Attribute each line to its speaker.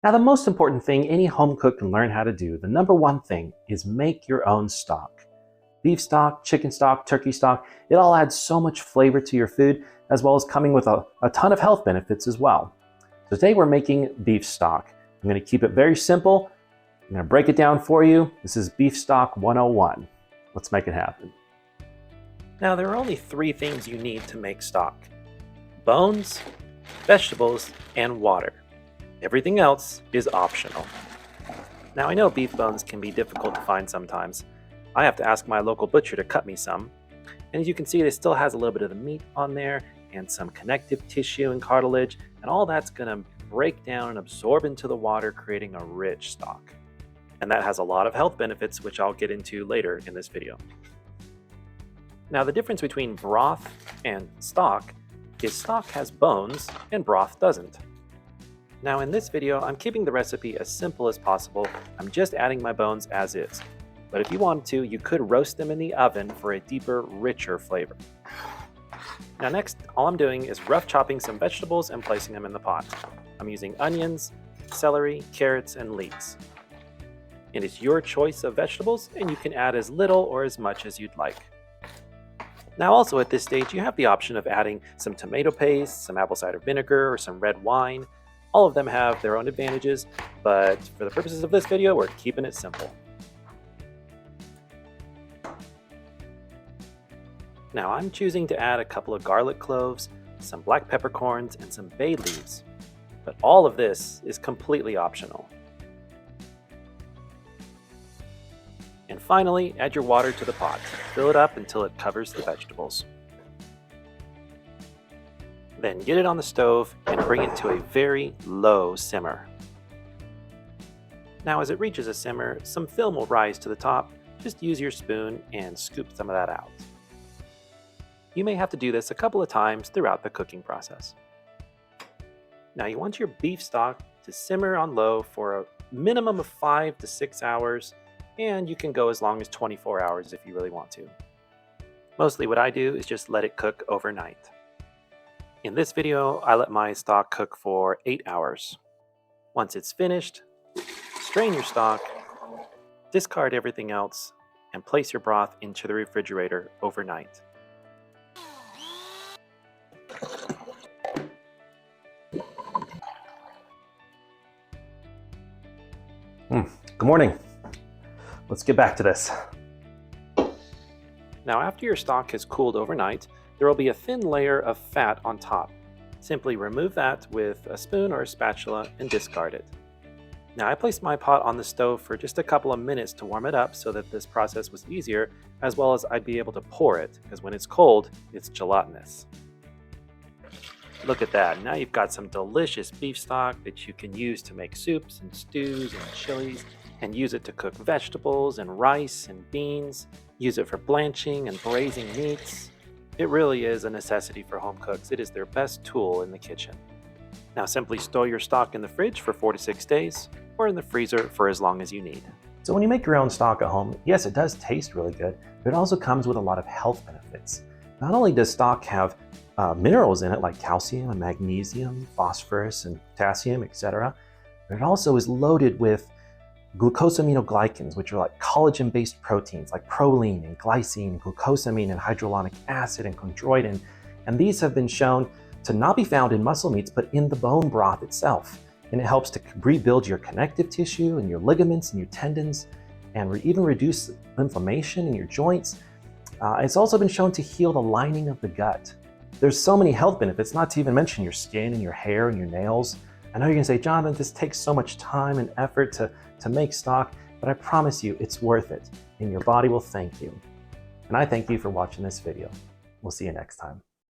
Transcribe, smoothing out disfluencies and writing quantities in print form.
Speaker 1: Now, the most important thing any home cook can learn how to do, the number one thing, is make your own stock. Beef stock, chicken stock, turkey stock, it all adds so much flavor to your food, as well as coming with a ton of health benefits as well. So today we're making beef stock. I'm going to keep it very simple. I'm going to break it down for you. This is Beef Stock 101. Let's make it happen. Now, there are only 3 things you need to make stock: bones, vegetables, and water. Everything else is optional. Now, I know beef bones can be difficult to find sometimes. I have to ask my local butcher to cut me some. And as you can see, it still has a little bit of the meat on there and some connective tissue and cartilage, and all that's going to break down and absorb into the water, creating a rich stock. And that has a lot of health benefits, which I'll get into later in this video. Now, the difference between broth and stock is stock has bones and broth doesn't. Now, in this video, I'm keeping the recipe as simple as possible. I'm just adding my bones as is. But if you wanted to, you could roast them in the oven for a deeper, richer flavor. Now next, all I'm doing is rough chopping some vegetables and placing them in the pot. I'm using onions, celery, carrots, and leeks. And it's your choice of vegetables, and you can add as little or as much as you'd like. Now also at this stage, you have the option of adding some tomato paste, some apple cider vinegar, or some red wine. All of them have their own advantages, but for the purposes of this video, we're keeping it simple. Now I'm choosing to add a couple of garlic cloves, some black peppercorns, and some bay leaves. But all of this is completely optional. And finally, add your water to the pot. Fill it up until it covers the vegetables. Then get it on the stove and bring it to a very low simmer. Now as it reaches a simmer, some film will rise to the top. Just use your spoon and scoop some of that out. You may have to do this a couple of times throughout the cooking process. Now you want your beef stock to simmer on low for a minimum of 5 to 6 hours, and you can go as long as 24 hours if you really want to. Mostly what I do is just let it cook overnight. In this video, I let my stock cook for 8 hours. Once it's finished, strain your stock, discard everything else, and place your broth into the refrigerator overnight. Good morning. Let's get back to this. Now, after your stock has cooled overnight, there will be a thin layer of fat on top. Simply remove that with a spoon or a spatula and discard it. Now, I placed my pot on the stove for just a couple of minutes to warm it up so that this process was easier, as well as I'd be able to pour it, because when it's cold, it's gelatinous. Look at that. Now you've got some delicious beef stock that you can use to make soups and stews and chilies, and use it to cook vegetables and rice and beans. Use it for blanching and braising meats. It really is a necessity for home cooks. It is their best tool in the kitchen. Now simply store your stock in the fridge for 4 to 6 days, or in the freezer for as long as you need. So when you make your own stock at home, yes, it does taste really good, but it also comes with a lot of health benefits. Not only does stock have minerals in it like calcium and magnesium, phosphorus and potassium, etc., but it also is loaded with glucosaminoglycans, which are like collagen-based proteins like proline and glycine, glucosamine and hydrolonic acid and chondroitin. And these have been shown to not be found in muscle meats, but in the bone broth itself. And it helps to rebuild your connective tissue and your ligaments and your tendons, and even reduce inflammation in your joints. It's also been shown to heal the lining of the gut. There's so many health benefits, not to even mention your skin and your hair and your nails. I know you're gonna say, Jonathan, this takes so much time and effort to make stock, but I promise you it's worth it, and your body will thank you. And I thank you for watching this video. We'll see you next time.